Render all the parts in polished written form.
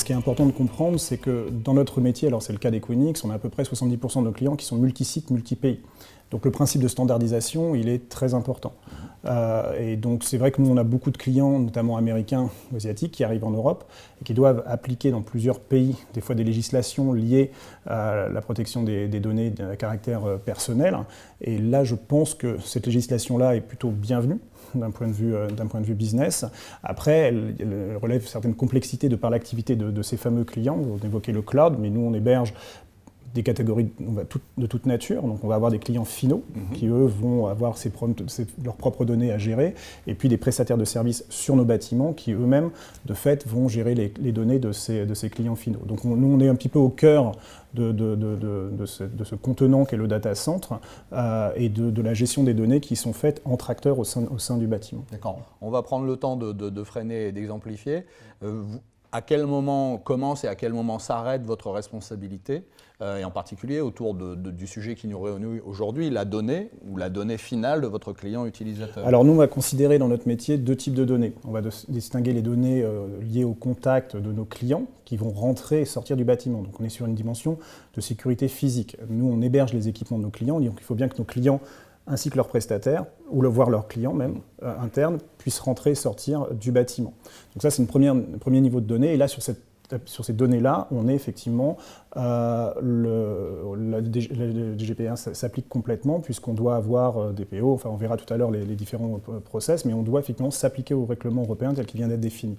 ce qui est important de comprendre, c'est que dans notre métier, alors c'est le cas d'Equinix, on a à peu près 70% de nos clients qui sont multi-sites, multi-pays. Donc le principe de standardisation, il est très important. Et donc c'est vrai que nous, on a beaucoup de clients, notamment américains ou asiatiques, qui arrivent en Europe et qui doivent appliquer dans plusieurs pays, des fois des législations liées à la protection des données à caractère personnel. Et là, je pense que cette législation-là est plutôt bienvenue d'un point de vue business. Après, elle relève certaines complexités de par l'activité de ces fameux clients. On évoquait le cloud, mais nous, on héberge des catégories de toute nature. Donc on va avoir des clients finaux qui, eux, vont avoir leurs propres données à gérer, et puis des prestataires de services sur nos bâtiments qui, eux-mêmes, de fait, vont gérer les données de ces clients finaux. Donc nous, on est un petit peu au cœur de ce contenant qu'est le data center et de la gestion des données qui sont faites entre acteurs au sein du bâtiment. D'accord. On va prendre le temps de freiner et d'exemplifier. À quel moment commence et à quel moment s'arrête votre responsabilité, et en particulier autour du sujet qui nous réunit aujourd'hui, la donnée ou la donnée finale de votre client utilisateur? Alors nous, on va considérer dans notre métier deux types de données. On va distinguer les données liées au contact de nos clients qui vont rentrer et sortir du bâtiment. Donc on est sur une dimension de sécurité physique. Nous, on héberge les équipements de nos clients, donc il faut bien que nos clients ainsi que leurs prestataires, ou voire leurs clients même, internes, puissent rentrer et sortir du bâtiment. Donc ça, c'est un premier niveau de données. Et là, sur ces données-là, on est effectivement, la GDPR s'applique complètement, puisqu'on doit avoir des PO, enfin on verra tout à l'heure les différents process, mais on doit effectivement s'appliquer au règlement européen tel qu'il vient d'être défini.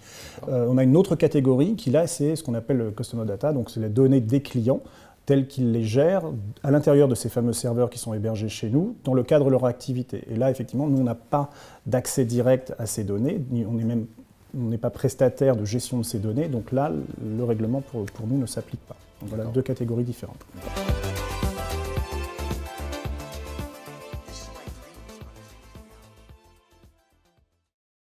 On a une autre catégorie qui, là, c'est ce qu'on appelle le Customer Data, donc c'est les données des clients, tels qu'ils les gèrent à l'intérieur de ces fameux serveurs qui sont hébergés chez nous, dans le cadre de leur activité. Et là, effectivement, nous, on n'a pas d'accès direct à ces données, on n'est pas prestataire de gestion de ces données, donc là, le règlement pour nous ne s'applique pas. Donc voilà, deux catégories différentes.